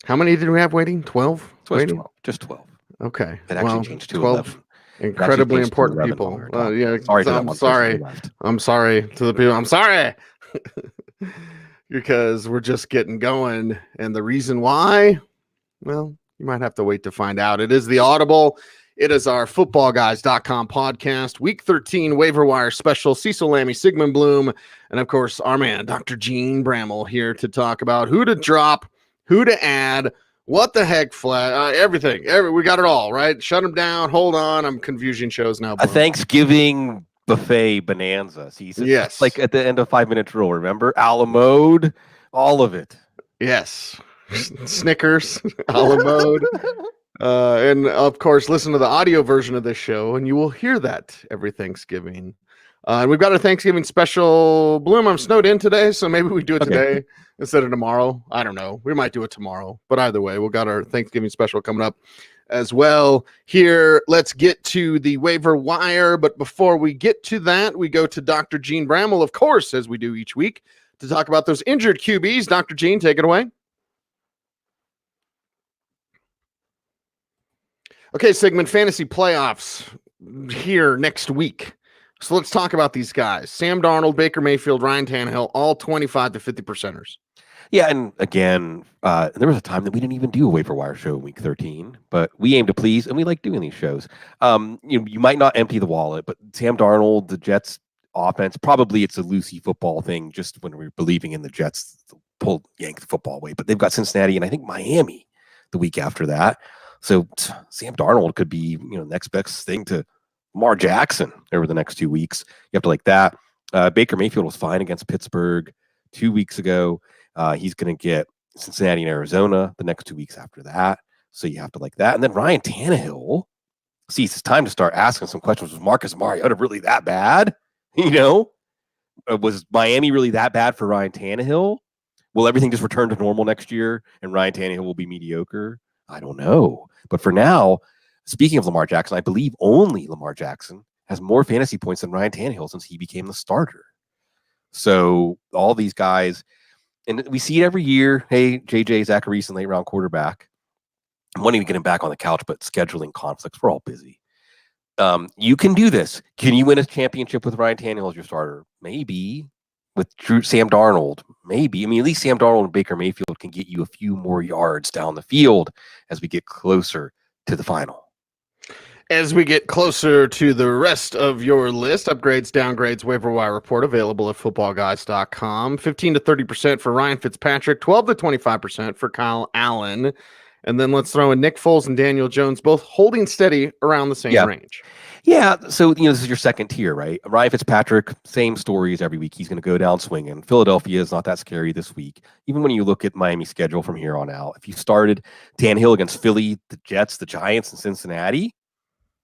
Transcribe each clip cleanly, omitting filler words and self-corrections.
How many did we have waiting? 12 So it's waiting? 12. Just 12. Okay. It actually changed to 12 11. incredibly important people. Yeah, Sorry to that I'm one person who sorry. left. I'm sorry to the people. I'm sorry. Because we're just getting going. And the reason why, well, you might have to wait to find out. It is the Audible. It is our footballguys.com podcast, week 13 waiver wire special. Cecil Lammey, Sigmund Bloom, and of course, our man, Dr. Jene Bramel, here to talk about who to drop, who to add, what the heck, flat, everything. We got it all, right? Shut them down. Hold on. I'm confusion shows now. A Thanksgiving buffet bonanza. See, it's Yes. like at the end of 5 minutes rule. Remember, a la mode, all of it. Yes. Snickers, a la mode. And of course, listen to the audio version of this show, and you will hear that every Thanksgiving. And we've got a Thanksgiving special. Bloom, I'm snowed in today, so maybe we do it today instead of tomorrow. I don't know. We might do it tomorrow, but either way, we've got our Thanksgiving special coming up as well. Here, let's get to the waiver wire. But before we get to that, we go to Dr. Jene Bramel, of course, as we do each week, to talk about those injured QBs. Dr. Jene, take it away. Okay, Sigmund, fantasy playoffs here next week. So let's talk about these guys. Sam Darnold, Baker Mayfield, Ryan Tannehill, all 25 to 50%ers. Yeah, and again, there was a time that we didn't even do a waiver wire show in week 13, but we aim to please, and we like doing these shows. You might not empty the wallet, but Sam Darnold, the Jets offense, probably it's a loosey football thing, just when we're believing in the Jets, yank the football away. But they've got Cincinnati and I think Miami the week after that. So Sam Darnold could be, next best thing to Lamar Jackson over the next 2 weeks. You have to like that. Baker Mayfield was fine against Pittsburgh 2 weeks ago. He's going to get Cincinnati and Arizona the next 2 weeks after that. So you have to like that. And then Ryan Tannehill. See, it's time to start asking some questions. Was Marcus Mariota really that bad? Was Miami really that bad for Ryan Tannehill? Will everything just return to normal next year and Ryan Tannehill will be mediocre? I don't know. But for now, speaking of Lamar Jackson, I believe only Lamar Jackson has more fantasy points than Ryan Tannehill since he became the starter. So all these guys, and we see it every year. Hey, JJ Zacharyson, late round quarterback. I'm wanting to get him back on the couch, but scheduling conflicts. We're all busy. You can do this. Can you win a championship with Ryan Tannehill as your starter? Maybe. With Sam Darnold, maybe. I mean, at least Sam Darnold and Baker Mayfield can get you a few more yards down the field as we get closer to the final. As we get closer to the rest of your list, upgrades, downgrades, waiver wire report available at footballguys.com. 15 to 30% for Ryan Fitzpatrick, 12 to 25% for Kyle Allen. And then let's throw in Nick Foles and Daniel Jones, both holding steady around the same range. Yeah, so this is your second tier, right? Ryan Fitzpatrick, same stories every week. He's going to go down swinging. Philadelphia is not that scary this week. Even when you look at Miami's schedule from here on out, if you started Tannehill against Philly, the Jets, the Giants, and Cincinnati,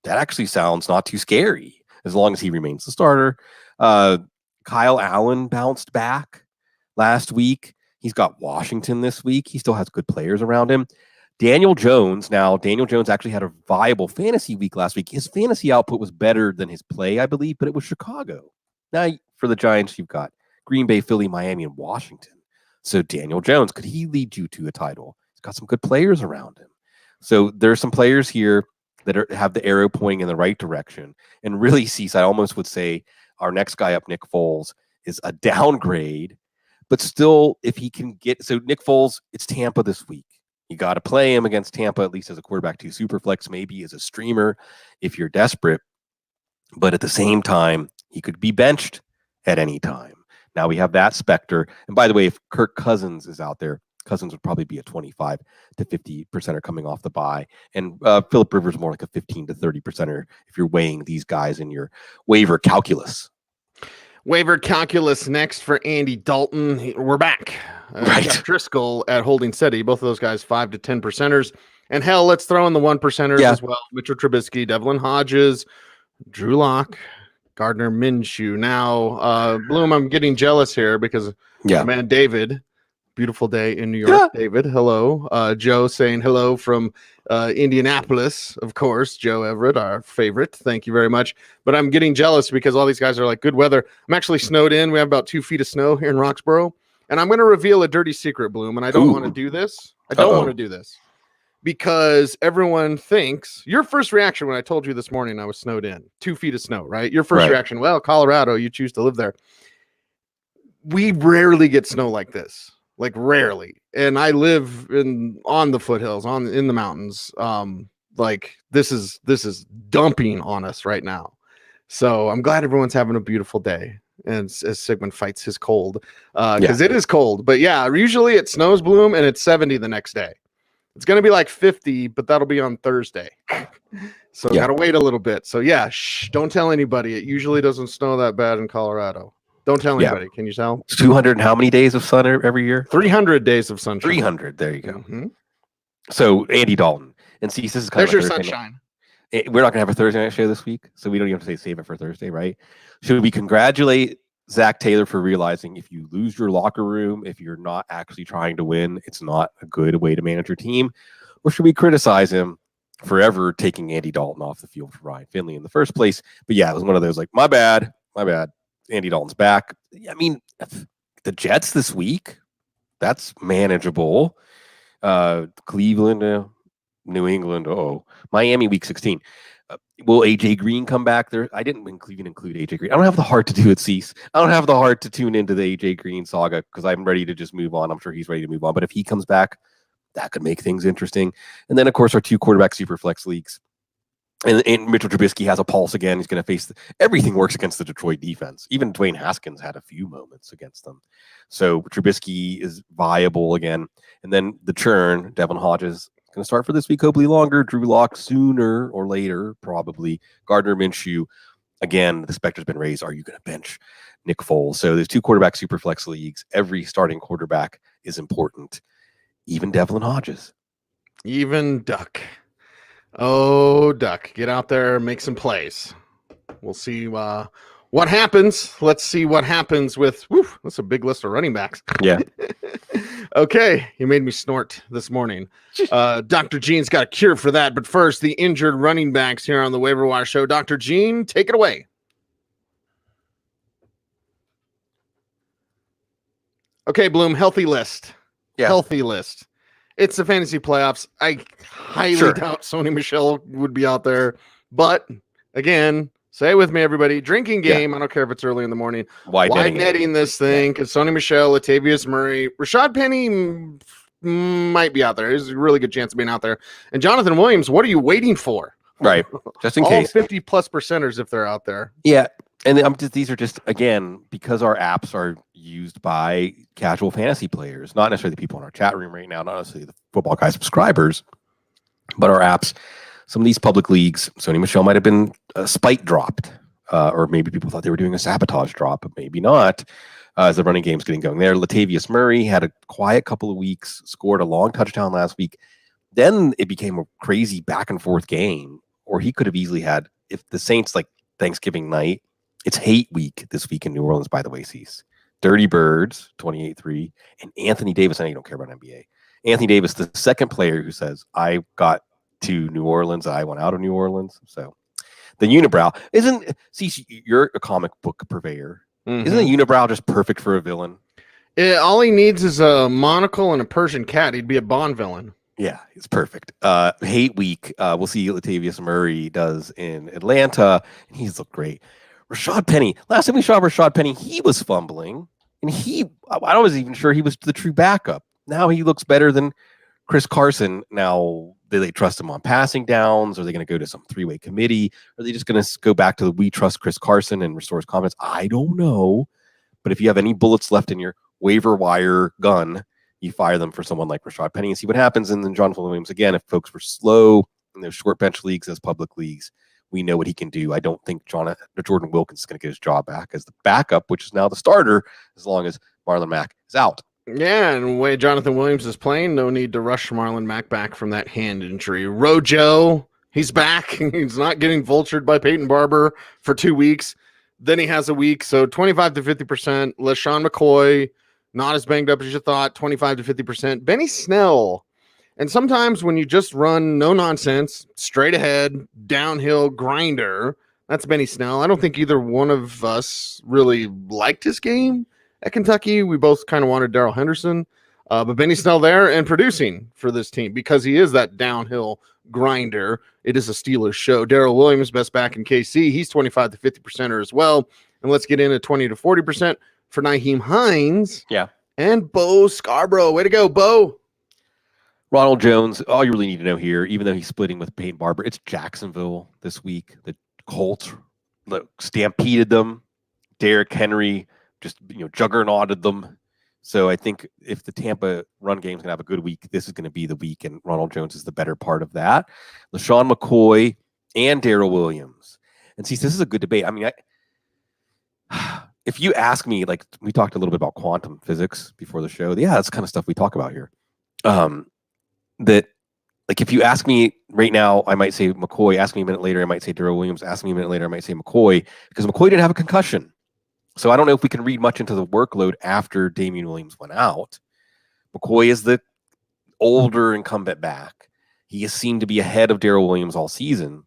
that actually sounds not too scary as long as he remains the starter. Kyle Allen bounced back last week. He's got Washington this week. He still has good players around him. Daniel Jones actually had a viable fantasy week last week. His fantasy output was better than his play, I believe, but it was Chicago. Now, for the Giants, you've got Green Bay, Philly, Miami, and Washington. So Daniel Jones, could he lead you to a title? He's got some good players around him. So there's some players here that have the arrow pointing in the right direction. And really, Cease, I almost would say our next guy up, Nick Foles, is a downgrade. But still, if he can get... So Nick Foles, it's Tampa this week. You got to play him against Tampa, at least as a quarterback 2 superflex, maybe as a streamer if you're desperate. But at the same time, he could be benched at any time. Now we have that specter. And by the way, if Kirk Cousins is out there, Cousins would probably be a 25 to 50%er coming off the bye. And Phillip Rivers more like a 15 to 30%er if you're weighing these guys in your waiver calculus. Waiver calculus next for Andy Dalton. We're back. Right. Driscoll at holding steady. Both of those guys 5 to 10%ers. And hell, let's throw in the 1%ers as well. Mitchell Trubisky, Devlin Hodges, Drew Lock, Gardner Minshew. Now, Bloom, I'm getting jealous here because my man David, beautiful day in New York. David, hello. Joe saying hello from Indianapolis, of course. Joe Everett, our favorite. Thank you very much. But I'm getting jealous because all these guys are like good weather. I'm actually snowed in. We have about 2 feet of snow here in Roxborough. And I'm going to reveal a dirty secret, Bloom, and I don't want to do this. I don't want to do this because everyone thinks your first reaction when I told you this morning I was snowed in, 2 feet of snow, right? Your first reaction, well, Colorado, you choose to live there. We rarely get snow like this, like rarely. And I live on the foothills, in the mountains. Like this is dumping on us right now. So I'm glad everyone's having a beautiful day. And as Sigmund fights his cold, because it is cold. But yeah, usually it snows, Bloom, and it's 70 the next day. It's going to be like 50, but that'll be on Thursday. So gotta wait a little bit. So yeah, don't tell anybody. It usually doesn't snow that bad in Colorado. Don't tell anybody. Can you tell? 200 and how many days of sun every year? 300 days of sunshine. 300. There you go. Mm-hmm. So Andy Dalton. And see, this is kind There's of your sunshine. We're not going to have a Thursday night show this week, so we don't even have to save it for Thursday, right? Should we congratulate Zach Taylor for realizing if you lose your locker room, if you're not actually trying to win, it's not a good way to manage your team? Or should we criticize him for ever taking Andy Dalton off the field for Ryan Finley in the first place? But yeah, it was one of those like, my bad. Andy Dalton's back. I mean, the Jets this week, that's manageable. Cleveland, New England, Miami week 16. Will AJ Green come back there? I didn't even include AJ Green. I don't have the heart to do it, Cease. I don't have the heart to tune into the AJ Green saga because I'm ready to just move on. I'm sure he's ready to move on. But if he comes back, that could make things interesting. And then, of course, our 2 quarterback super flex leagues. And Mitchell Trubisky has a pulse again. He's going to face everything works against the Detroit defense. Even Dwayne Haskins had a few moments against them. So Trubisky is viable again. And then the churn, Devin Hodges, going to start for this week, hopefully longer. Drew Lock sooner or later, probably. Gardner Minshew, again, the specter's been raised. Are you going to bench Nick Foles? So there's 2 quarterback super flex leagues. Every starting quarterback is important. Even Devlin Hodges. Even Duck. Oh, Duck, get out there, make some plays. We'll see what happens. Let's see what happens with, that's a big list of running backs. Yeah. Okay, you made me snort this morning. Dr. Gene's got a cure for that. But first, the injured running backs here on the Waiver Wire Show. Dr. Gene, take it away. Okay, Bloom, healthy list. Yeah. Healthy list. It's the fantasy playoffs. I highly doubt Sony Michel would be out there. But, again, say it with me, everybody. Drinking game. Yeah. I don't care if it's early in the morning. Wide netting this thing because Sony Michel, Latavius Murray, Rashad Penny might be out there. There's a really good chance of being out there. And Jonathan Williams, what are you waiting for? Right. Just in case. 50+ percenters if they're out there. Yeah. And these are just, again, because our apps are used by casual fantasy players, not necessarily the people in our chat room right now, not necessarily the Football Guys subscribers, but our apps. Some of these public leagues, Sony Michel might have been spike dropped, or maybe people thought they were doing a sabotage drop, but maybe not, as the running game's getting going there. Latavius Murray had a quiet couple of weeks, scored a long touchdown last week. Then it became a crazy back and forth game, or he could have easily had, if the Saints, like Thanksgiving night, it's hate week this week in New Orleans, by the way, Cease. Dirty Birds, 28-3, and Anthony Davis. I know you don't care about NBA. Anthony Davis, the second player who says, I got to New Orleans, I went out of New Orleans. So the unibrow Cease, you're a comic book purveyor. Mm-hmm. Isn't a unibrow just perfect for a villain? All he needs is a monocle and a Persian cat. He'd be a Bond villain. Yeah, it's perfect. Hate week. We'll see what Latavius Murray does in Atlanta. And he's looked great. Rashad Penny. Last time we saw Rashad Penny, he was fumbling. And I wasn't even sure he was the true backup. Now he looks better than Chris Carson. Now, do they trust him on passing downs? Are they going to go to some 3-way committee? Are they just going to go back to the we trust Chris Carson and restore his confidence? I don't know. But if you have any bullets left in your waiver wire gun, you fire them for someone like Rashad Penny and see what happens. And then Jonathan Williams, again, if folks were slow in those short bench leagues as public leagues, we know what he can do. I don't think Jordan Wilkins is going to get his job back as the backup, which is now the starter, as long as Marlon Mack is out. Yeah, and the way Jonathan Williams is playing, no need to rush Marlon Mack back from that hand injury. Rojo, he's back. He's not getting vultured by Peyton Barber for 2 weeks. Then he has a week, so 25 to 50%. LaShawn McCoy, not as banged up as you thought, 25 to 50%. Benny Snell. And sometimes when you just run no nonsense, straight ahead, downhill grinder, that's Benny Snell. I don't think either one of us really liked his game At Kentucky, we both kind of wanted Darrell Henderson, but Benny Snell there and producing for this team because he is that downhill grinder. It is a Steelers show. Darrell Williams, best back in KC. He's 25 to 50%er as well. And let's get into 20 to 40% for Nyheim Hines. Yeah. And Bo Scarborough. Way to go, Bo. Ronald Jones, all you really need to know here, even though he's splitting with Peyton Barber, it's Jacksonville this week. The Colts stampeded them. Derrick Henry just juggernauted them. So I think if the Tampa run game is going to have a good week, this is going to be the week, and Ronald Jones is the better part of that. LaShawn McCoy and Darrell Williams. And see, this is a good debate. I mean, if you ask me, like we talked a little bit about quantum physics before the show. Yeah, that's kind of stuff we talk about here. That, like, if you ask me right now, I might say McCoy. Ask me a minute later, I might say Darrell Williams. Ask me a minute later, I might say McCoy, because McCoy didn't have a concussion. So I don't know if we can read much into the workload after Damian Williams went out. McCoy is the older incumbent back. He has seemed to be ahead of Darrell Williams all season,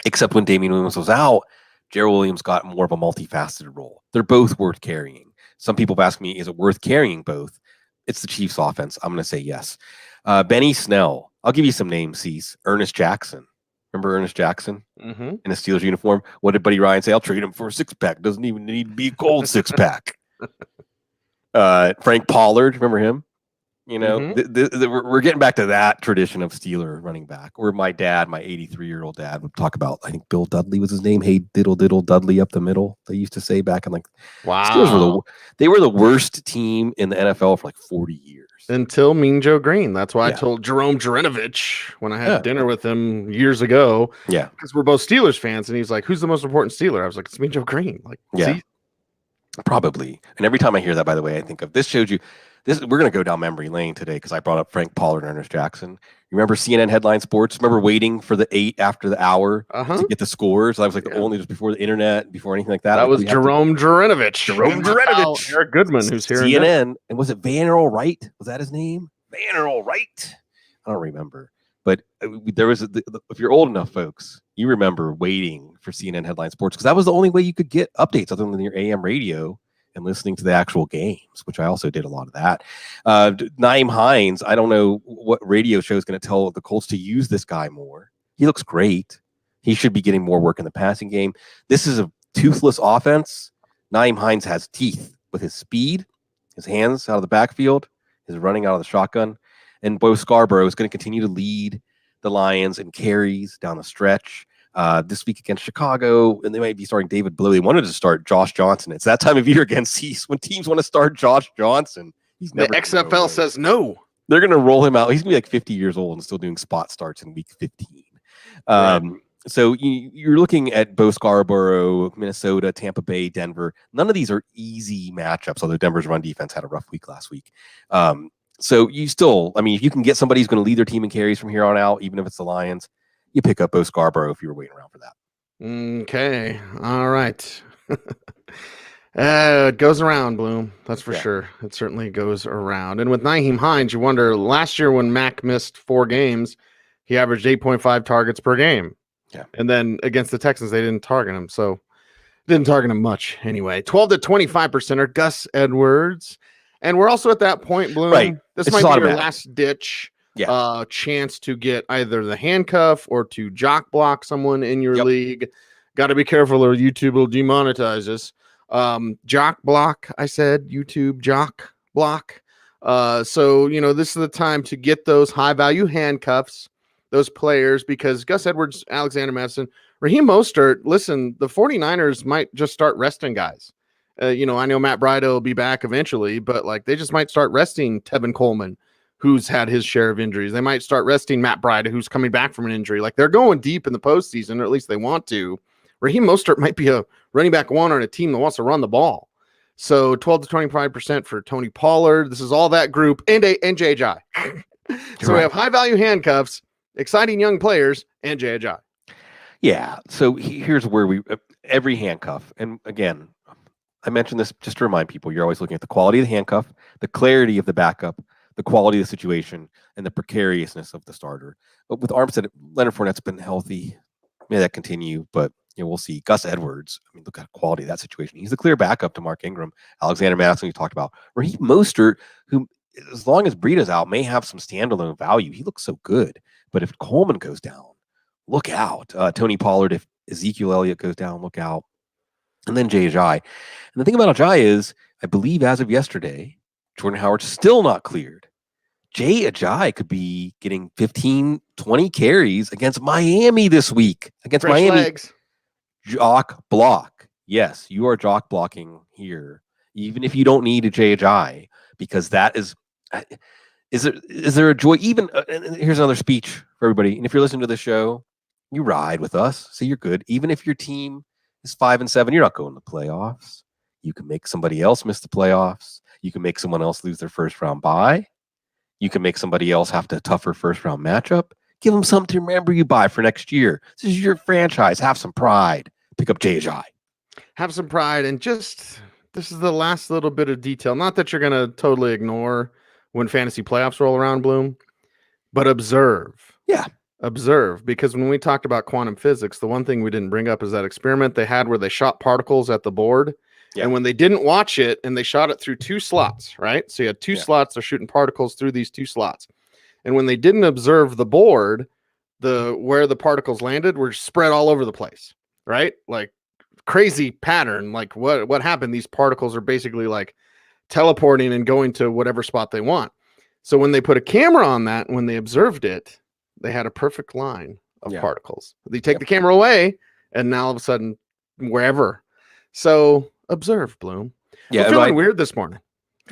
except when Damian Williams was out, Darrell Williams got more of a multifaceted role. They're both worth carrying. Some people have asked me, is it worth carrying both? It's the Chiefs offense. I'm going to say yes. Benny Snell. I'll give you some names, Cease. Ernest Jackson. Remember Ernest Jackson in a Steelers uniform? What did Buddy Ryan say? I'll trade him for a six-pack. Doesn't even need to be a cold six-pack. Frank Pollard. Remember him? We're getting back to that tradition of Steeler running back. Or my dad, my 83-year-old dad, would talk about, I think Bill Dudley was his name. Hey, diddle, diddle, Dudley up the middle. They used to say back in wow. Steelers were the worst team in the NFL for 40 years. Until Mean Joe Green. That's why I told Jerome Jurinovich when I had dinner with him years ago. Yeah. Because we're both Steelers fans. And he's like, who's the most important Steeler? I was like, it's Mean Joe Green. See? Probably. And every time I hear that, by the way, I think of this showed you. We're going to go down memory lane today because I brought up Frank Pollard and Ernest Jackson. You remember CNN Headline Sports? Remember waiting for the 8 after the hour to get the scores? That was the only just before the internet, before anything like that. That was Jerome Jurinovich. Jerome Jurinovich. Eric Goodman, who's here. CNN. And was it Van Earl Wright? Was that his name? Van Earl Wright? I don't remember. But there was, if you're old enough, folks, you remember waiting for CNN Headline Sports because that was the only way you could get updates other than your AM radio and listening to the actual games, which I also did a lot of that. Nyheim Hines, I don't know what radio show is going to tell the Colts to use this guy more. He looks great. He should be getting more work in the passing game. This is a toothless offense. Nyheim Hines has teeth with his speed, his hands out of the backfield, his running out of the shotgun. And Bo Scarborough is going to continue to lead the Lions in carries down the stretch. This week against Chicago, and they might be starting David Blow. They wanted to start Josh Johnson. It's that time of year against Cease when teams want to start Josh Johnson. He's never the XFL says no. They're going to roll him out. He's going to be 50 years old and still doing spot starts in week 15. So you're looking at Bo Scarborough, Minnesota, Tampa Bay, Denver. None of these are easy matchups, although Denver's run defense had a rough week last week. So you still, if you can get somebody who's going to lead their team in carries from here on out, even if it's the Lions, you pick up Bo Scarborough if you were waiting around for that. Okay. All right. It goes around, Bloom. That's for sure. It certainly goes around. And with Nyheim Hines, you wonder, last year when Mac missed 4 games, he averaged 8.5 targets per game. Yeah. And then against the Texans, they didn't target him. So didn't target him much anyway. 12 to 25% are Gus Edwards. And we're also at that point, Bloom. Right. This might be your last ditch chance to get either the handcuff or to jock block someone in your league. Got to be careful or YouTube will demonetize us. Jock block, I said, YouTube jock block. So, this is the time to get those high value handcuffs, those players, because Gus Edwards, Alexander Mattison, Raheem Mostert, listen, the 49ers might just start resting guys. I know Matt Breida will be back eventually, but they just might start resting Tevin Coleman, who's had his share of injuries. They might start resting Matt Breida, who's coming back from an injury. They're going deep in the postseason, or at least they want to. Raheem Mostert might be a running back one on a team that wants to run the ball. So 12 to 25% for Tony Pollard. This is all that group and JJ. So we have high value handcuffs, exciting young players, and JJ. Yeah. So here's where every handcuff, and again, I mentioned this just to remind people, you're always looking at the quality of the handcuff, the clarity of the backup, the quality of the situation, and the precariousness of the starter. But with Armstead, Leonard Fournette's been healthy. May that continue, but we'll see. Gus Edwards, I mean, look at the quality of that situation. He's the clear backup to Mark Ingram. Alexander Madison, we talked about. Raheem Mostert, who, as long as Breida's out, may have some standalone value. He looks so good. But if Coleman goes down, look out. Tony Pollard, if Ezekiel Elliott goes down, look out. And then Jay Ajayi. And the thing about Ajayi is, I believe as of yesterday, Jordan Howard's still not cleared. Jay Ajayi could be getting 15, 20 carries against Miami this week. Against Fresh Miami. legs. Jock block. Yes, you are jock blocking here, even if you don't need a Jay Ajayi, because that is there a joy? Even here's another speech for everybody. And if you're listening to the show, you ride with us, so you're good. Even if your team is 5-7, you're not going to the playoffs. You can make somebody else miss the playoffs. You can make someone else lose their first round bye. You can make somebody else have a tougher first round matchup. Give them something to remember you by for next year. This is your franchise. Have some pride. Pick up Jay Ajayi. Have some pride, and just this is the last little bit of detail. Not that you're going to totally ignore when fantasy playoffs roll around, Bloom, but observe. Yeah. Observe, because when we talked about quantum physics, the one thing we didn't bring up is that experiment they had where they shot particles at the board. Yeah. And when they didn't watch it and they shot it through 2 slots, right? So you had 2 slots, they're shooting particles through these 2 slots. And when they didn't observe the board, where the particles landed were spread all over the place, right? Like crazy pattern. Like what happened? These particles are basically like teleporting and going to whatever spot they want. So when they put a camera on that, when they observed it, they had a perfect line of particles. They take the camera away, and now all of a sudden, wherever. So observe, Bloom. Yeah, I'm feeling weird this morning.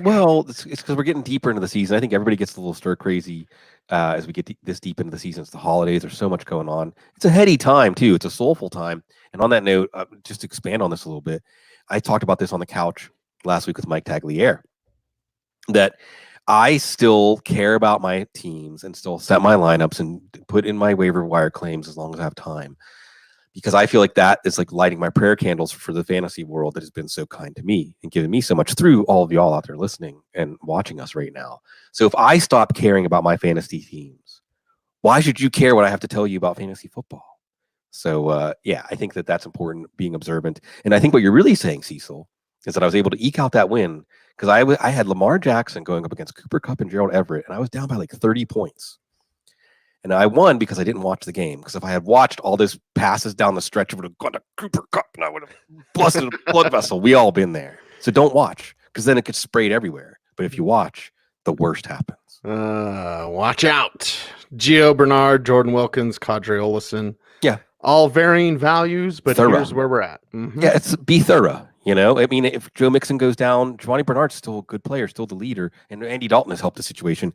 Well, it's because we're getting deeper into the season. I think everybody gets a little stir crazy as we get this deep into the season. It's the holidays. There's so much going on. It's a heady time, too. It's a soulful time. And on that note, just to expand on this a little bit, I talked about this on the couch last week with Mike Tagliere, that I still care about my teams and still set my lineups and put in my waiver wire claims as long as I have time, because I feel like that is like lighting my prayer candles for the fantasy world that has been so kind to me and given me so much through all of y'all out there listening and watching us right now. So if I stop caring about my fantasy teams, why should you care what I have to tell you about fantasy football? So I think that's important, being observant. And I think what you're really saying, Cecil, is that I was able to eke out that win because I had Lamar Jackson going up against Cooper Kupp and Gerald Everett, and I was down by like 30 points. And I won because I didn't watch the game. Because if I had watched all those passes down the stretch, it would have gone to Cooper Kupp, and I would have busted a blood vessel. We all been there. So don't watch, because then it gets sprayed everywhere. But if you watch, the worst happens. Watch out. Gio Bernard, Jordan Wilkins, Kadri Olison. Yeah. All varying values, but here's where we're at. Mm-hmm. Yeah, be thorough. You know, I mean, if Joe Mixon goes down, Giovanni Bernard's still a good player, still the leader, and Andy Dalton has helped the situation.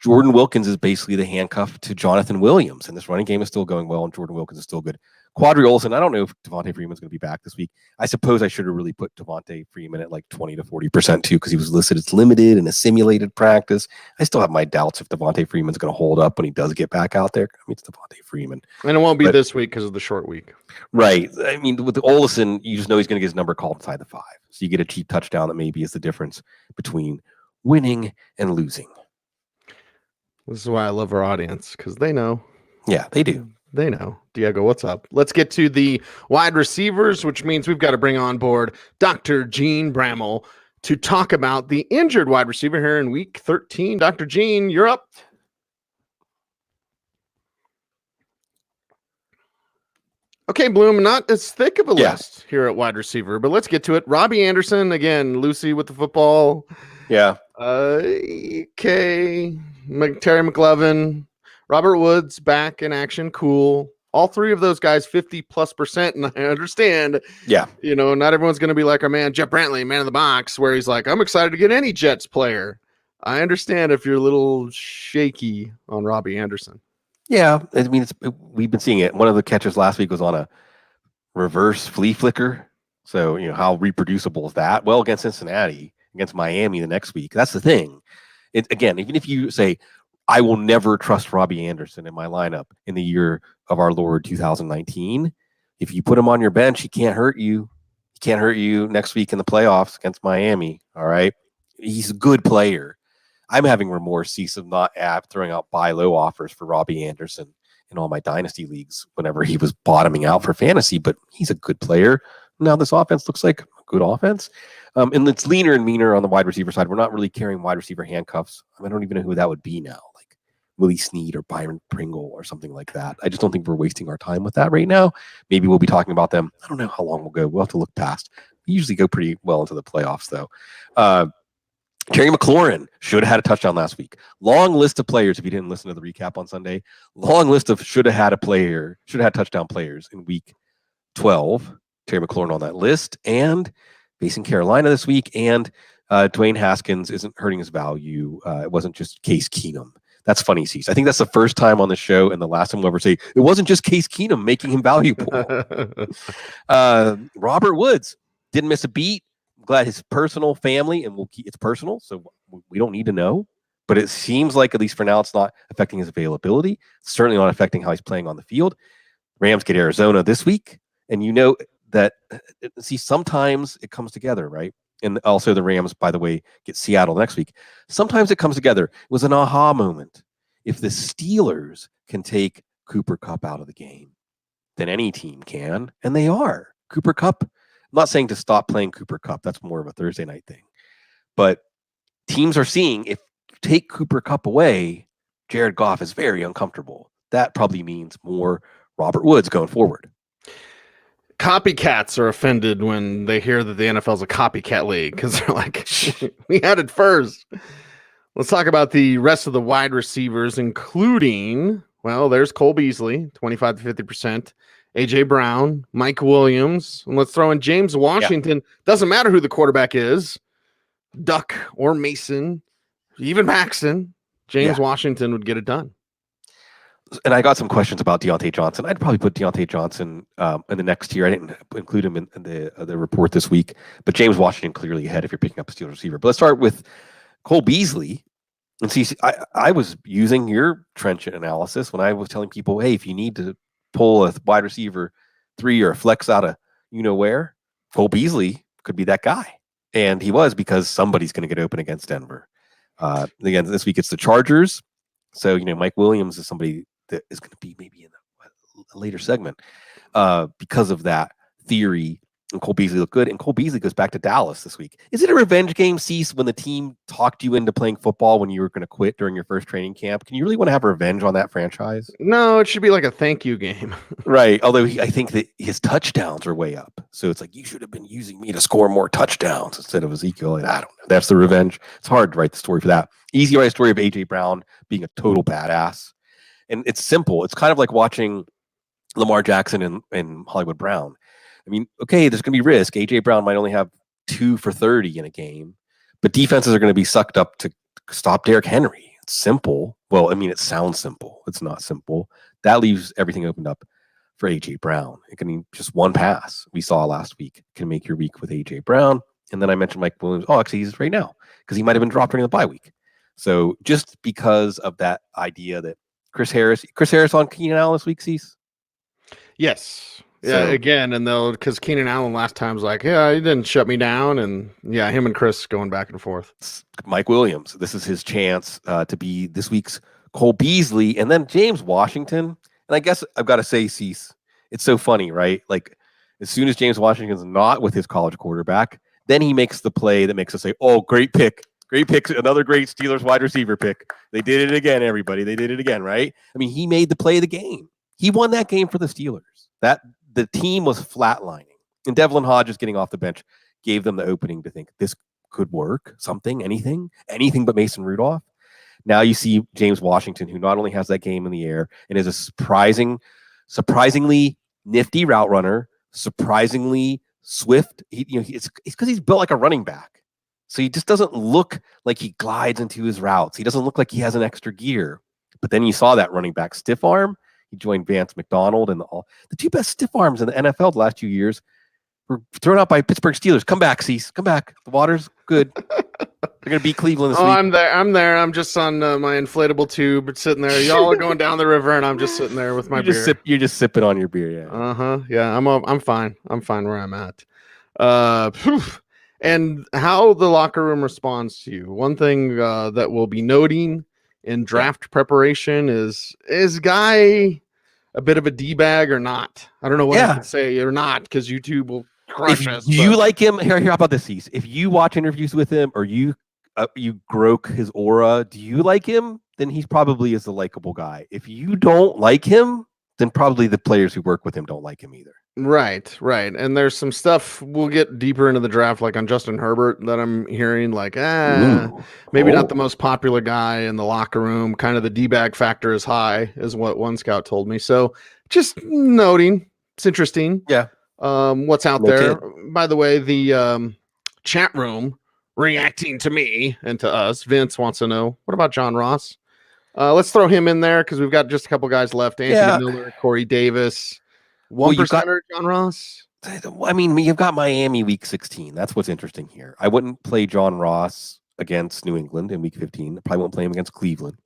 Jordan Wilkins is basically the handcuff to Jonathan Williams, and this running game is still going well, and Jordan Wilkins is still good. Quadri Olson, I don't know if Devontae Freeman's going to be back this week. I suppose I should have really put Devontae Freeman at like 20 to 40% too, because he was listed as limited in a simulated practice. I still have my doubts if Devontae Freeman's going to hold up when he does get back out there. I mean, it's Devontae Freeman. And it won't be this week because of the short week. Right. I mean, with the Olson, you just know he's going to get his number called inside the 5. So you get a cheap touchdown that maybe is the difference between winning and losing. This is why I love our audience, because they know. Yeah, they do. They know. Diego, what's up? Let's get to the wide receivers, which means we've got to bring on board Dr. Jene Bramel to talk about the injured wide receiver here in week 13. Dr. Jene, you're up. Okay, Bloom, not as thick of a list here at wide receiver, but let's get to it. Robbie Anderson, again, Lucy with the football. Yeah. Terry McLevin, Robert Woods back in action. Cool. All 3 of those guys, 50+%. And I understand, you know, not everyone's going to be like our man, Jeff Brantley, man of the box, where he's like, I'm excited to get any Jets player. I understand if you're a little shaky on Robbie Anderson. Yeah. I mean, we've been seeing it. One of the catches last week was on a reverse flea flicker. So, you know, how reproducible is that? Well, against Cincinnati, against Miami the next week. That's the thing. Again, even if you say, I will never trust Robbie Anderson in my lineup in the year of our Lord 2019, if you put him on your bench, he can't hurt you. He can't hurt you next week in the playoffs against Miami. All right. He's a good player. I'm having remorse, Cease, of not throwing out buy low offers for Robbie Anderson in all my dynasty leagues whenever he was bottoming out for fantasy, but he's a good player. Now this offense looks like a good offense. And it's leaner and meaner on the wide receiver side. We're not really carrying wide receiver handcuffs. I don't even know who that would be now, like Willie Snead or Byron Pringle or something like that. I just don't think we're wasting our time with that right now. Maybe we'll be talking about them. I don't know how long we'll go. We'll have to look past. We usually go pretty well into the playoffs, though. Terry McLaurin should have had a touchdown last week. Long list of players, if you didn't listen to the recap on Sunday, long list of should have had touchdown players in week 12. Terry McLaurin on that list, and facing Carolina this week, and Dwayne Haskins isn't hurting his value. It wasn't just Case Keenum. That's funny, Cease. I think that's the first time on the show and the last time we'll ever say it wasn't just Case Keenum making him valuable. Robert Woods didn't miss a beat. I'm glad his personal family, and it's personal, so we don't need to know. But it seems like, at least for now, it's not affecting his availability. It's certainly not affecting how he's playing on the field. Rams get Arizona this week, and that sometimes it comes together, right? And also the Rams, by the way, get Seattle next week. Sometimes it comes together. It was an aha moment. If the Steelers can take Cooper Kupp out of the game, then any team can, and they are. Cooper Kupp, I'm not saying to stop playing Cooper Kupp. That's more of a Thursday night thing. But teams are seeing, if you take Cooper Kupp away, Jared Goff is very uncomfortable. That probably means more Robert Woods going forward. Copycats are offended when they hear that the NFL is a copycat league because they're like, we had it first. Let's talk about the rest of the wide receivers, including, well, there's Cole Beasley, 25 to 50%, AJ Brown, Mike Williams, and let's throw in James Washington. Yeah. Doesn't matter who the quarterback is, Duck or Mason, even Maxon, James Washington would get it done. And I got some questions about Deontay Johnson. I'd probably put Deontay Johnson in the next tier. I didn't include him in the report this week, but James Washington clearly ahead if you're picking up a Steelers receiver. But let's start with Cole Beasley. And see, I was using your trench analysis when I was telling people, hey, if you need to pull a wide receiver 3 or a flex out of where, Cole Beasley could be that guy. And he was, because somebody's going to get open against Denver. Again, this week it's the Chargers. So, Mike Williams is somebody that is going to be maybe in a later segment because of that theory. And Cole Beasley looked good. And Cole Beasley goes back to Dallas this week. Is it a revenge game, Cease, when the team talked you into playing football when you were going to quit during your first training camp? Can you really want to have revenge on that franchise? No, it should be like a thank you game. Right. Although I think that his touchdowns are way up. So it's like, you should have been using me to score more touchdowns instead of Ezekiel. And I don't know. That's the revenge. It's hard to write the story for that. Easy to write a story of AJ Brown being a total badass. And it's simple. It's kind of like watching Lamar Jackson and Hollywood Brown. I mean, okay, there's going to be risk. AJ Brown might only have 2 for 30 in a game, but defenses are going to be sucked up to stop Derrick Henry. It's simple. Well, I mean, it sounds simple. It's not simple. That leaves everything opened up for AJ Brown. It can be just one pass we saw last week can make your week with AJ Brown. And then I mentioned Mike Williams. Oh, actually, he's right now because he might have been dropped during the bye week. So just because of that idea that Chris Harris on Keenan Allen this week, Cease? Yes. Yeah, so, again, and because Keenan Allen last time was like, yeah, he didn't shut me down, and yeah, him and Chris going back and forth. Mike Williams, this is his chance to be this week's Cole Beasley, and then James Washington. And I guess I've got to say, Cease, it's so funny, right? Like, as soon as James Washington's not with his college quarterback, then he makes the play that makes us say, oh, great pick, another great Steelers wide receiver pick. They did it again, everybody. They did it again, right? I mean, he made the play of the game. He won that game for the Steelers. The team was flatlining, and Devlin Hodges getting off the bench gave them the opening to think this could work, anything but Mason Rudolph. Now you see James Washington, who not only has that game in the air and is a surprisingly nifty route runner, surprisingly swift. It's because he's built like a running back. So he just doesn't look like he glides into his routes. He doesn't look like he has an extra gear. But then you saw that running back stiff arm. He joined Vance McDonald, and the 2 best stiff arms in the NFL the last 2 years were thrown out by Pittsburgh Steelers. Come back, Cease. Come back. The water's good. They're going to beat Cleveland this week. I'm there. I'm just on my inflatable tube sitting there. Y'all are going down the river, and I'm just sitting there with my beer. You're just sipping on your beer, yeah. Uh-huh. Yeah, I'm fine. I'm fine where I'm at. And how the locker room responds to you. One thing that we'll be noting in draft preparation is Guy a bit of a D-bag or not? I don't know what I Yeah. can say or not because YouTube will If crush us. you but- like him, here, how about this, Cease? If you watch interviews with him or you groke his aura, do you like him? Then he's probably is a likable guy. If you don't like him, then probably the players who work with him don't like him either. Right. And there's some stuff we'll get deeper into the draft, like on Justin Herbert, that I'm hearing, like, maybe not the most popular guy in the locker room. Kind of the D-bag factor is high, is what one scout told me. So just noting, it's interesting. Yeah. What's out No there. kid. By the way, the chat room reacting to me and to us. Vince wants to know, what about John Ross? Let's throw him in there because we've got just a couple guys left. Anthony Miller, Corey Davis. 1%er, John Ross. I mean, you've got Miami week 16. That's what's interesting here. I wouldn't play John Ross against New England in week 15. I probably won't play him against Cleveland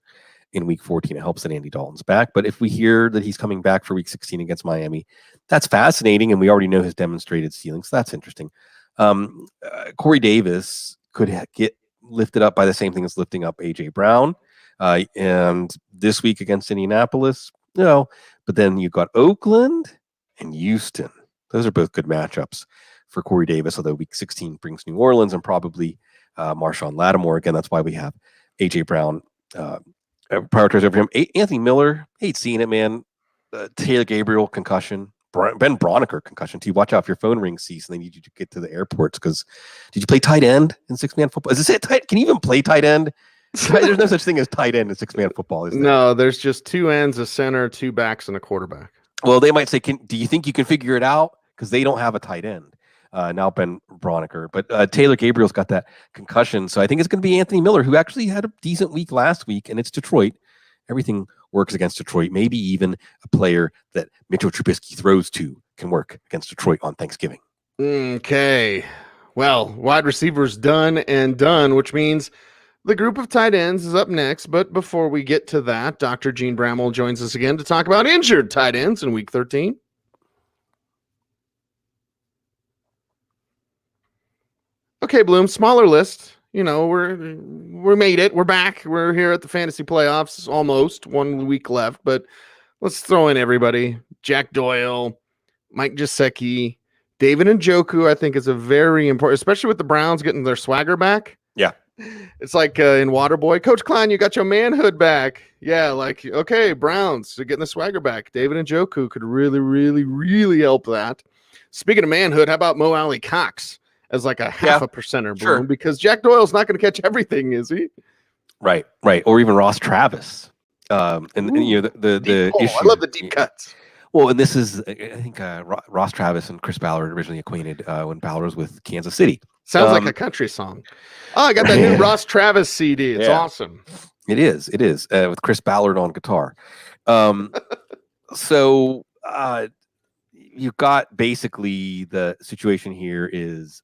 in week 14. It helps that Andy Dalton's back. But if we hear that he's coming back for week 16 against Miami, that's fascinating. And we already know his demonstrated ceiling. So that's interesting. Corey Davis could get lifted up by the same thing as lifting up A.J. Brown. And this week against Indianapolis, but then you've got Oakland and Houston. Those are both good matchups for Corey Davis, although week 16 brings New Orleans and probably Marshawn Lattimore. Again, that's why we have A.J. Brown prioritized over him. Anthony Miller, hate seeing it, man. Taylor Gabriel, concussion. Ben Broniker, concussion. Too. Watch out if your phone rings, Cease, and they need you to get to the airports because did you play tight end in six-man football? Is this it? Can you even play tight end? There's no such thing as tight end in six-man football, is there? No, there's just two ends, a center, two backs, and a quarterback. Well, they might say, do you think you can figure it out? Because they don't have a tight end. Now Ben Broniker. But Taylor Gabriel's got that concussion. So I think it's going to be Anthony Miller, who actually had a decent week last week, and it's Detroit. Everything works against Detroit. Maybe even a player that Mitchell Trubisky throws to can work against Detroit on Thanksgiving. Okay. Well, wide receivers done and done, which means the group of tight ends is up next. But before we get to that, Dr. Jene Bramel joins us again to talk about injured tight ends in week 13. Okay, Bloom, smaller list. You know, we made it. We're back. We're here at the fantasy playoffs, almost 1 week left. But let's throw in everybody. Jack Doyle, Mike Gesicki, David Njoku, I think is a very important, especially with the Browns getting their swagger back. Yeah. It's like in Waterboy, Coach Klein, you got your manhood back. Yeah, like, okay, Browns are getting the swagger back. David Njoku could really, really, really help that. Speaking of manhood, how about Mo Alley Cox as like a half a percenter, Bloom? Sure. Because Jack Doyle's not going to catch everything, is he? Right. Or even Ross Travis. And you know, the issue. I love the deep cuts. Well, and this is, I think Ross Travis and Chris Ballard originally acquainted when Ballard was with Kansas City. Sounds like a country song. Oh, I got that new Ross Travis CD. It's awesome. It is with Chris Ballard on guitar. So you've got basically the situation here is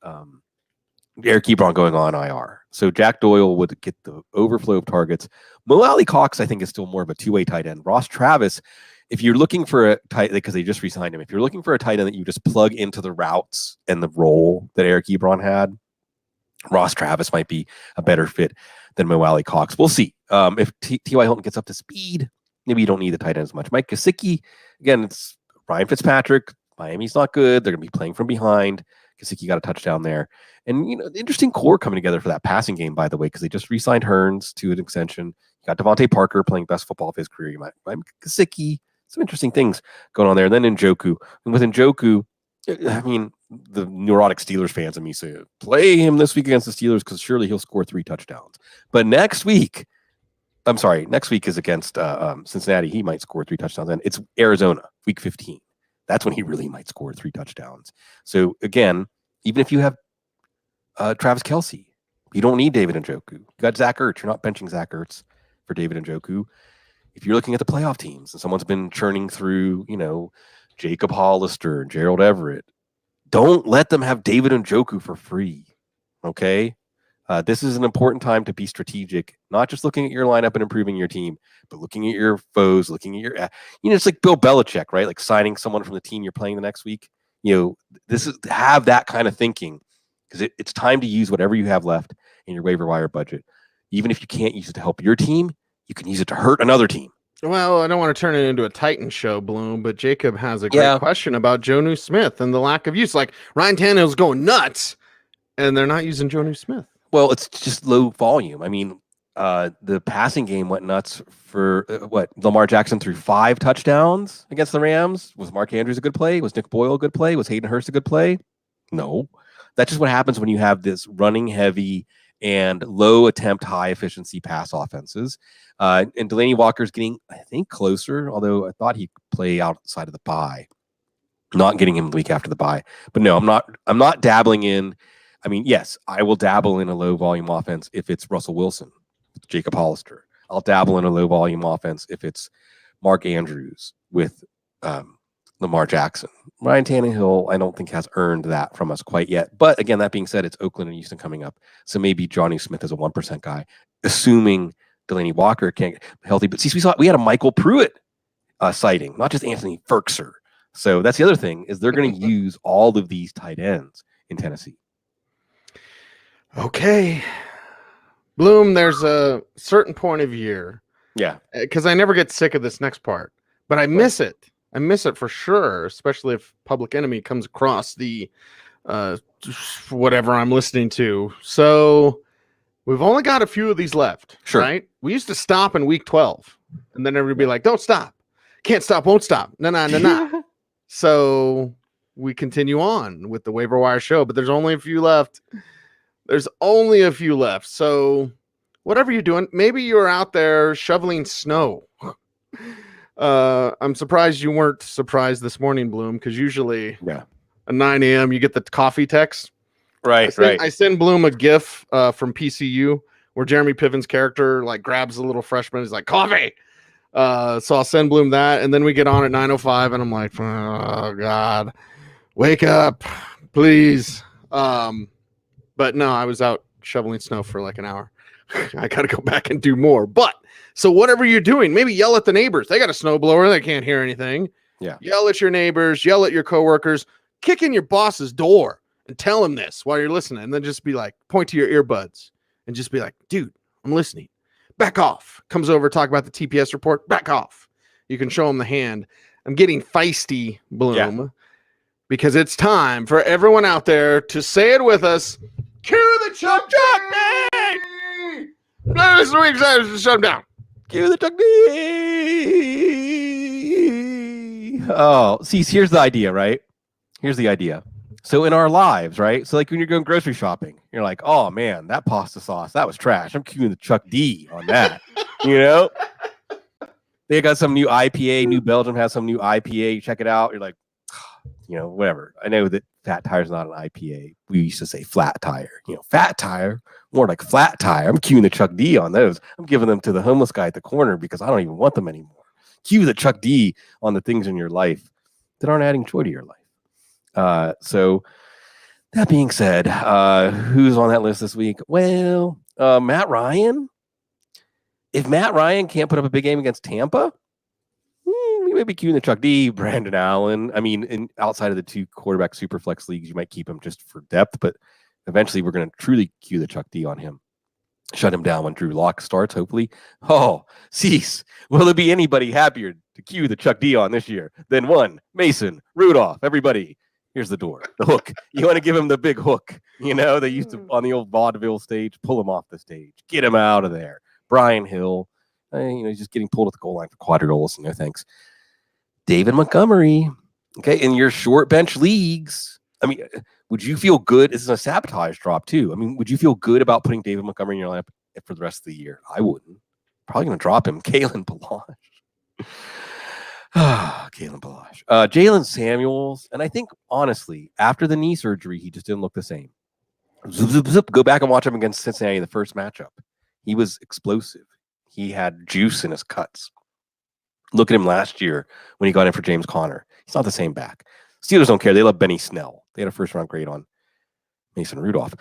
Eric Ebron going on IR. So Jack Doyle would get the overflow of targets. Mo Alley Cox, I think, is still more of a two-way tight end. Ross Travis, if you're looking for a tight, because they just re-signed him, if you're looking for a tight end that you just plug into the routes and the role that Eric Ebron had, Ross Travis might be a better fit than Mo Alley Cox. We'll see. If T.Y. Hilton gets up to speed, maybe you don't need the tight end as much. Mike Gesicki, again, it's Ryan Fitzpatrick. Miami's not good. They're going to be playing from behind. Gesicki got a touchdown there. And, you know, interesting core coming together for that passing game, by the way, because they just re-signed Hearns to an extension. You got Devontae Parker playing best football of his career. You might Gesicki. Some interesting things going on there. And then Njoku. And with Njoku, I mean, the neurotic Steelers fans in me say, play him this week against the Steelers because surely he'll score 3 touchdowns. But next week is against Cincinnati. He might score 3 touchdowns. And it's Arizona, week 15. That's when he really might score 3 touchdowns. So, again, even if you have Travis Kelce, you don't need David Njoku. You got Zach Ertz. You're not benching Zach Ertz for David Njoku. If you're looking at the playoff teams and someone's been churning through, you know, Jacob Hollister, Gerald Everett, don't let them have David Njoku for free. Okay? This is an important time to be strategic, not just looking at your lineup and improving your team, but looking at your foes, looking at your, you know, it's like Bill Belichick, right? Like signing someone from the team you're playing the next week. You know, this is have that kind of thinking because it's time to use whatever you have left in your waiver wire budget. Even if you can't use it to help your team, you can use it to hurt another team. Well, I don't want to turn it into a Titan show, Bloom, but Jacob has a great Yeah. question about Jonu Smith and the lack of use. Like Ryan Tannehill's going nuts, and they're not using Jonu Smith. Well, it's just low volume. I mean, the passing game went nuts for what? Lamar Jackson threw 5 touchdowns against the Rams. Was Mark Andrews a good play? Was Nick Boyle a good play? Was Hayden Hurst a good play? No. That's just what happens when you have this running heavy and low attempt, high efficiency pass offenses. And Delaney Walker's getting, I think, closer, although I thought he'd play outside of the bye. Not getting him the week after the bye. But no, I'm not dabbling in. I mean, yes, I will dabble in a low volume offense if it's Russell Wilson, Jacob Hollister. I'll dabble in a low volume offense if it's Mark Andrews with Lamar Jackson. Ryan Tannehill, I don't think has earned that from us quite yet. But again, that being said, it's Oakland and Houston coming up. So maybe Johnny Smith is a 1% guy, assuming Delaney Walker can't get healthy. But see, we had a Michael Pruitt sighting, not just Anthony Ferkser. So that's the other thing, is they're going to use all of these tight ends in Tennessee. Okay. Bloom, there's a certain point of year. Yeah. Because I never get sick of this next part, but I miss it. I miss it for sure, especially if Public Enemy comes across the whatever I'm listening to. So we've only got a few of these left, right? We used to stop in week 12, and then everybody would be like, don't stop. Can't stop, won't stop. No. So we continue on with the Waiver Wire show, but there's only a few left. So whatever you're doing, maybe you're out there shoveling snow. I'm surprised you weren't surprised this morning, Bloom, because usually at 9 a.m. you get the coffee text. Right. I send Bloom a GIF from PCU where Jeremy Piven's character like grabs a little freshman. He's like, coffee. So I'll send Bloom that, and then we get on at 9:05, and I'm like, oh God, wake up, please. But no, I was out shoveling snow for like an hour. I got to go back and do more. But so whatever you're doing, maybe yell at the neighbors. They got a snowblower. They can't hear anything. Yeah. Yell at your neighbors. Yell at your coworkers. Kick in your boss's door and tell him this while you're listening. And then just be like, point to your earbuds and just be like, dude, I'm listening. Back off. Comes over, talk about the TPS report. Back off. You can show him the hand. I'm getting feisty, Bloom, because it's time for everyone out there to say it with us. Cue the Chuck D! This week's episode, shut him down. Cue the Chuck D! Oh, see, here's the idea, right? Here's the idea. So in our lives, right? So like when you're going grocery shopping, you're like, oh man, that pasta sauce, that was trash. I'm cueing the Chuck D on that. You know? They got some new IPA. New Belgium has some new IPA. You check it out. You're like, whatever. I know that Fat Tire's not an IPA. We used to say flat tire. Fat tire, more like flat tire. I'm cueing the Chuck D on those. I'm giving them to the homeless guy at the corner because I don't even want them anymore. Cue the Chuck D on the things in your life that aren't adding joy to your life. So that being said, who's on that list this week? Well, Matt Ryan. If Matt Ryan can't put up a big game against Tampa, we may be queuing the Chuck D. Brandon Allen. I mean, outside of the 2 quarterback super flex leagues, you might keep him just for depth, but eventually we're going to truly queue the Chuck D on him. Shut him down when Drew Lock starts, hopefully. Oh, cease. Will there be anybody happier to queue the Chuck D on this year than one Mason Rudolph? Everybody, here's the door, the hook. You want to give him the big hook. They used to, on the old vaudeville stage, pull him off the stage. Get him out of there. Brian Hill, he's just getting pulled at the goal line for quadruple. No thanks. David Montgomery, okay, in your short bench leagues, I mean, would you feel good? This is a sabotage drop, too. I mean, would you feel good about putting David Montgomery in your lineup for the rest of the year? I wouldn't. Probably going to drop him. Kalen Balazs. Kalen Balazs. Jalen Samuels. And I think, honestly, after the knee surgery, he just didn't look the same. Zip, zip, zip. Go back and watch him against Cincinnati in the first matchup. He was explosive. He had juice in his cuts. Look at him last year when he got in for James Conner. He's not the same back. Steelers don't care. They love Benny Snell. They had a first-round grade on Mason Rudolph.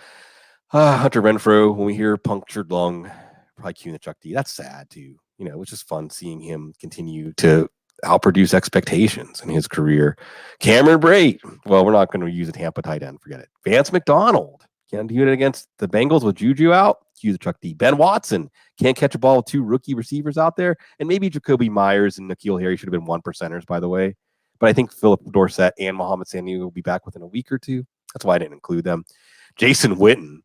Hunter Renfrow, when we hear punctured lung, probably queuing the Chuck D. That's sad, too. It's just fun seeing him continue to outproduce expectations in his career. Cameron Brate. Well, we're not going to use a Tampa tight end. Forget it. Vance McDonald. Can't do it against the Bengals with Juju out. Cue the Chuck D. Ben Watson can't catch a ball with 2 rookie receivers out there. And maybe Jacoby Myers and N'Keal Harry should have been 1%ers, by the way. But I think Philip Dorsett and Mohamed Sanu will be back within a week or two. That's why I didn't include them. Jason Witten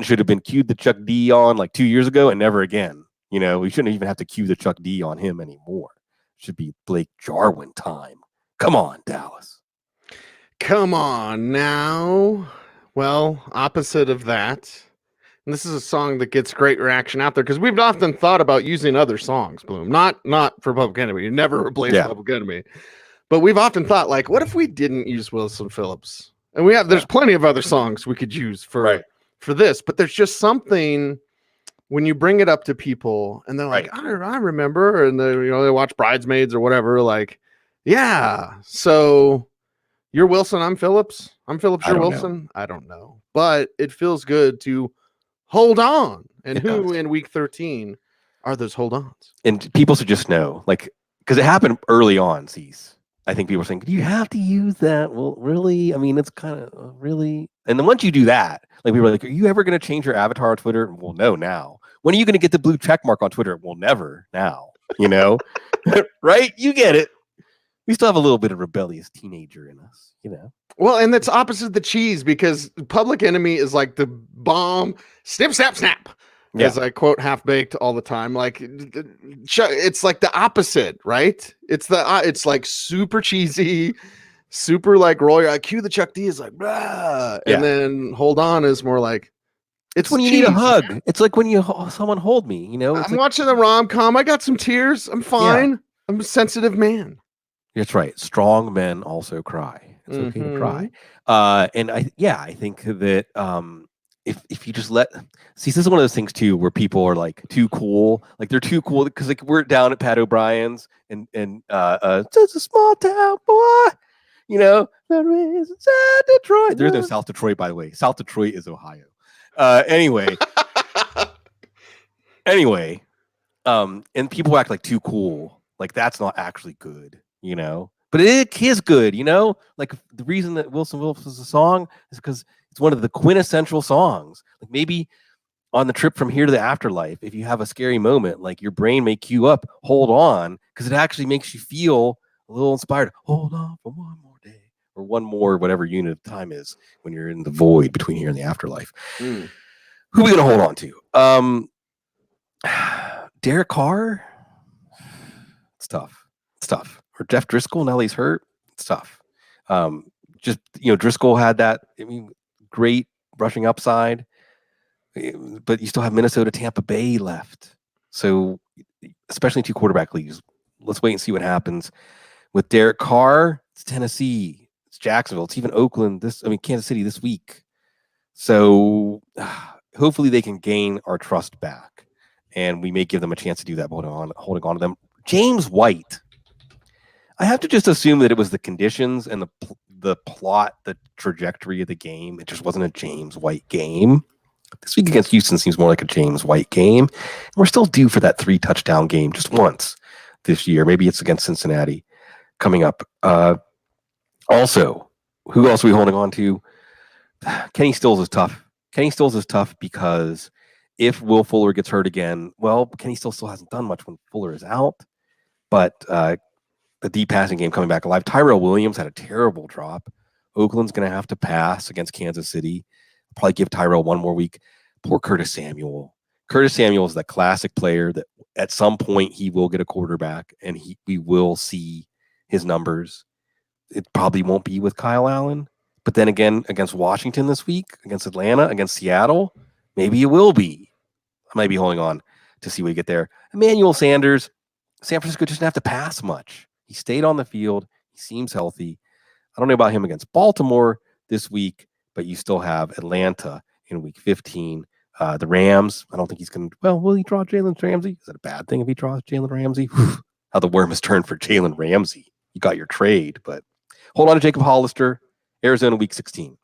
should have been cued the Chuck D on like 2 years ago and never again. You know, we shouldn't even have to cue the Chuck D on him anymore. It should be Blake Jarwin time. Come on, Dallas. Come on now. Well, opposite of that, and this is a song that gets great reaction out there because we've often thought about using other songs, Bloom. Not for Public Enemy. You never replace Public Enemy. But we've often thought, like, what if we didn't use Wilson Phillips? And there's plenty of other songs we could use for this, but there's just something when you bring it up to people and they're like, I remember, and they watch Bridesmaids or whatever, like, yeah, so you're Wilson, I'm Phillips. I'm Phillips, you're Wilson. I don't know. But it feels good to hold on. And who in week 13 are those hold ons? And people should just know, like, because it happened early on, Cease. I think people are saying, do you have to use that? Well, really? I mean, it's kind of really. And then once you do that, like, people are like, are you ever going to change your avatar on Twitter? Well, no, now. When are you going to get the blue check mark on Twitter? Well, never now, right? You get it. We still have a little bit of rebellious teenager in us, Well, and that's opposite the cheese because Public Enemy is like the bomb, snip, snap, snap. Yeah. As I quote Half Baked all the time. Like, it's like the opposite, right? It's like super cheesy, super like Roy. Cue the Chuck D is like, blah. And then Hold On is more like, it's when you need a hug. It's like when someone hold me, I'm watching the rom-com. I got some tears. I'm fine. Yeah. I'm a sensitive man. That's right. Strong men also cry. It's okay to cry. And I think that if you just this is one of those things too where people are like too cool. Like they're too cool because like we're down at Pat O'Brien's and just a small town boy, South Detroit. There's no South Detroit, by the way. South Detroit is Ohio. Anyway, and people act like too cool. Like that's not actually good. But it is good, like the reason that Wilson Phillips is a song is because it's one of the quintessential songs. Like maybe on the trip from here to the afterlife, if you have a scary moment, like your brain may cue up, hold on, because it actually makes you feel a little inspired. Hold on for one more day or one more, whatever unit of time is when you're in the void between here and the afterlife. Who are we going to hold on to? Derek Carr? It's tough. Or Jeff Driscoll, now he's hurt. It's tough. Driscoll had that great rushing upside, but you still have Minnesota, Tampa Bay left. So, especially in 2 quarterback leagues, let's wait and see what happens with Derek Carr. It's Tennessee, it's Jacksonville, it's even Oakland. Kansas City this week. So, hopefully they can gain our trust back, and we may give them a chance to do that. Holding on to them. James White. I have to just assume that it was the conditions and the plot, the trajectory of the game. It just wasn't a James White game. This week against Houston seems more like a James White game. And we're still due for that 3-touchdown game just once this year. Maybe it's against Cincinnati coming up. Also, who else are we holding on to? Kenny Stills is tough. Kenny Stills is tough because if Will Fuller gets hurt again, well, Kenny Stills still hasn't done much when Fuller is out. But the deep passing game coming back alive. Tyrell Williams had a terrible drop. Oakland's going to have to pass against Kansas City. Probably give Tyrell one more week. Poor Curtis Samuel. Curtis Samuel is that classic player that at some point he will get a quarterback and we will see his numbers. It probably won't be with Kyle Allen. But then again, against Washington this week, against Atlanta, against Seattle, maybe it will be. I might be holding on to see what we get there. Emmanuel Sanders. San Francisco doesn't have to pass much. He stayed on the field. He seems healthy. I don't know about him against Baltimore this week, but you still have Atlanta in week 15. The Rams, I don't think he's going to. Well, will he draw Jalen Ramsey? Is that a bad thing if he draws Jalen Ramsey? How the worm has turned for Jalen Ramsey. You got your trade, but hold on to Jacob Hollister, Arizona week 16.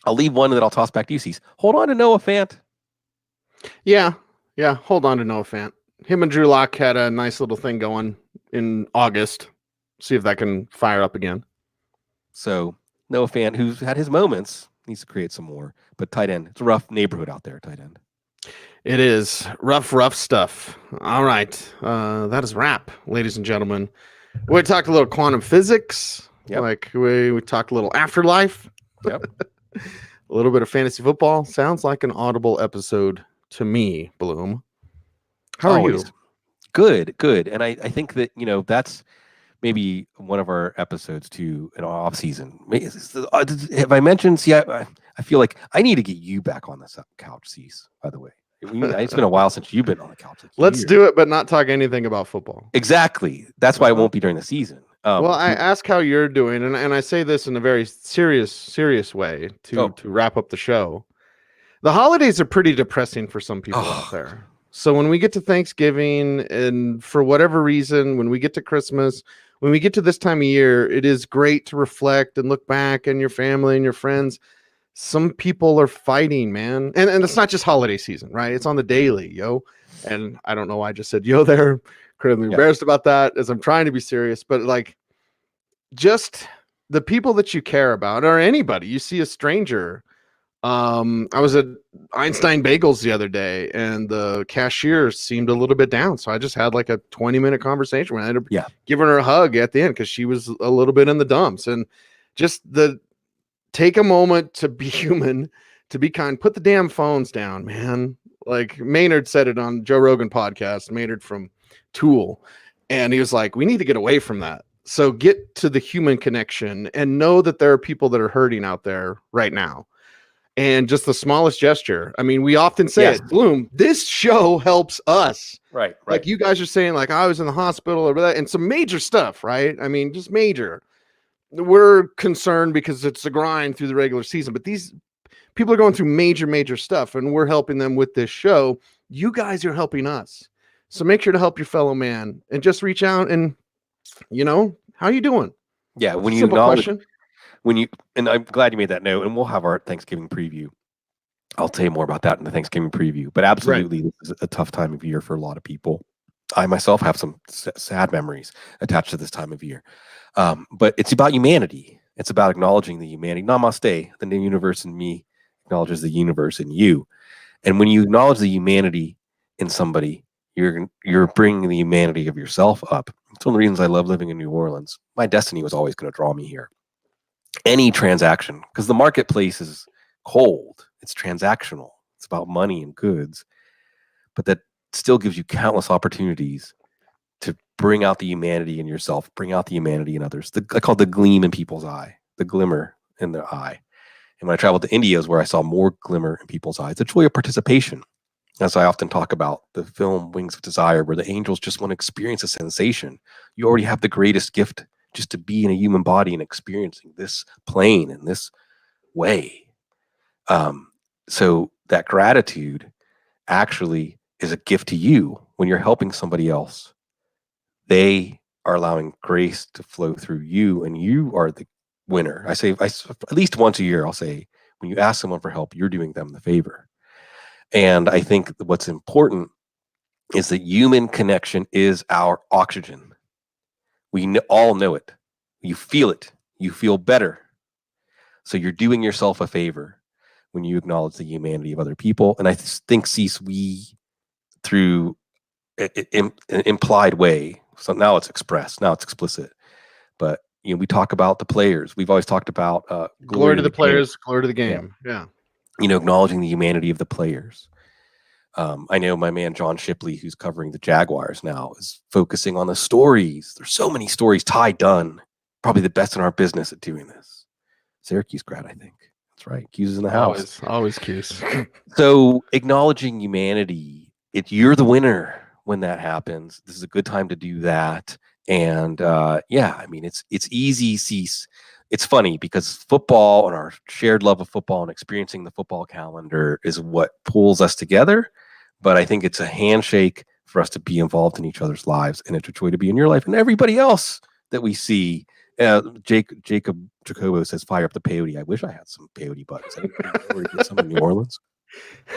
I'll leave one that I'll toss back to you, Cease. Hold on to Noah Fant. Yeah. Hold on to Noah Fant. Him and Drew Lock had a nice little thing going in August. See if that can fire up again. So Noah Fant, who's had his moments, Needs to create some more. But tight end, it's a rough neighborhood out there, tight end. It is rough stuff. All right. That is wrap, ladies and gentlemen. We talked a little quantum physics. Yep. Like we talked a little afterlife. Yep. A little bit of fantasy football. Sounds like an Audible episode to me, Bloom. How are you? Good. And I think that, that's maybe one of our episodes too in our off season. Have I mentioned? See, I feel like I need to get you back on this couch, Cease, by the way. It's been a while since you've been on the couch. Let's do it, but not talk anything about football. Exactly. That's why it won't be during the season. Well, I ask how you're doing, and I say this in a very serious way to wrap up the show. The holidays are pretty depressing for some people out there. So when we get to Thanksgiving, and for whatever reason, when we get to Christmas, when we get to this time of year, it is great to reflect and look back and your family and your friends. Some people are fighting, man. And it's not just holiday season, right? It's on the daily, yo. And I don't know why I just said yo there. Incredibly embarrassed about that as I'm trying to be serious. But like, just the people that you care about, or anybody, you see a stranger. I was at Einstein Bagels the other day, and the cashier seemed a little bit down. So I just had like a 20-minute conversation with her. I ended up giving her a hug at the end because she was a little bit in the dumps. And just take a moment to be human, to be kind. Put the damn phones down, man. Like Maynard said it on Joe Rogan podcast, Maynard from Tool. And he was like, we need to get away from that. So get to the human connection and know that there are people that are hurting out there right now. And just the smallest gesture. I mean, we often say it, Bloom, this show helps us. Right. Like you guys are saying, like, I was in the hospital or that, and some major stuff, right? I mean, just major. We're concerned because it's a grind through the regular season, but these people are going through major stuff, and we're helping them with this show. You guys are helping us. So make sure to help your fellow man and just reach out and, how you doing? Yeah. When you acknowledge, and I'm glad you made that note, and we'll have our Thanksgiving preview. I'll tell you more about that in the Thanksgiving preview, but absolutely, This is a tough time of year for a lot of people. I myself have some sad memories attached to this time of year. But it's about humanity. It's about acknowledging the humanity. Namaste. The new universe in me acknowledges the universe in you. And when you acknowledge the humanity in somebody, you're bringing the humanity of yourself up. It's one of the reasons I love living in New Orleans. My destiny was always going to draw me here. Any transaction, because the marketplace is cold. It's transactional. It's about money and goods. But that still gives you countless opportunities to bring out the humanity in yourself, bring out the humanity in others. I call it the gleam in people's eye, the glimmer in their eye. And when I traveled to India is where I saw more glimmer in people's eyes. The joy of participation. As I often talk about the film Wings of Desire, where the angels just want to experience a sensation. You already have the greatest gift just to be in a human body and experiencing this plane in this way. So that gratitude actually is a gift to you when you're helping somebody else. They are allowing grace to flow through you, and you are the winner. I say at least once a year, I'll say, when you ask someone for help, you're doing them the favor. And I think what's important is that human connection is our oxygen. We all know it. You feel it. You feel better. So you're doing yourself a favor when you acknowledge the humanity of other people. And I think, Cease, we, through an implied way, so now it's expressed, now it's explicit, but we talk about the players. We've always talked about glory to the players, glory to the game. Yeah. Acknowledging the humanity of the players. I know my man John Shipley, who's covering the Jaguars now, is focusing on the stories. There's so many stories. Ty Dunn, probably the best in our business at doing this. Syracuse grad, I think. That's right. Q's is in the house. Always Q's. So acknowledging humanity, you're the winner when that happens. This is a good time to do that. And it's easy, Cease. It's funny because football and our shared love of football and experiencing the football calendar is what pulls us together. But I think it's a handshake for us to be involved in each other's lives, and it's a joy to be in your life and everybody else that we see. Jacob Jacobo says, "Fire up the peyote." I wish I had some peyote buttons. I didn't get some in New Orleans.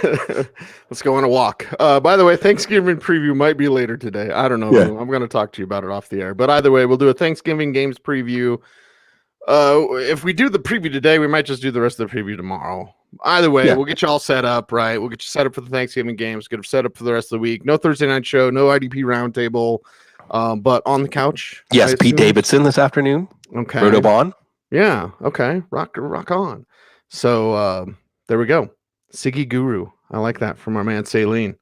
Let's go on a walk. By the way, Thanksgiving preview might be later today. I don't know. Yeah. I'm going to talk to you about it off the air. But either way, we'll do a Thanksgiving games preview. If we do the preview today, we might just do the rest of the preview tomorrow. Either way, we'll get you all set up, right? We'll get you set up for the Thanksgiving games, get them set up for the rest of the week. No Thursday night show, no IDP roundtable, but on the couch. Yes, Pete Davidson this afternoon. Okay. Roto Bond. Yeah. Okay. Rock on. So there we go. Siggy Guru. I like that from our man Saline.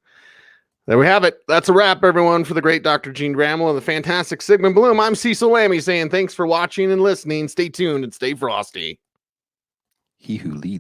There we have it. That's a wrap, everyone, for the great Dr. Jene Bramel and the fantastic Sigmund Bloom. I'm Cecil Lammey saying thanks for watching and listening. Stay tuned and stay frosty. He who leads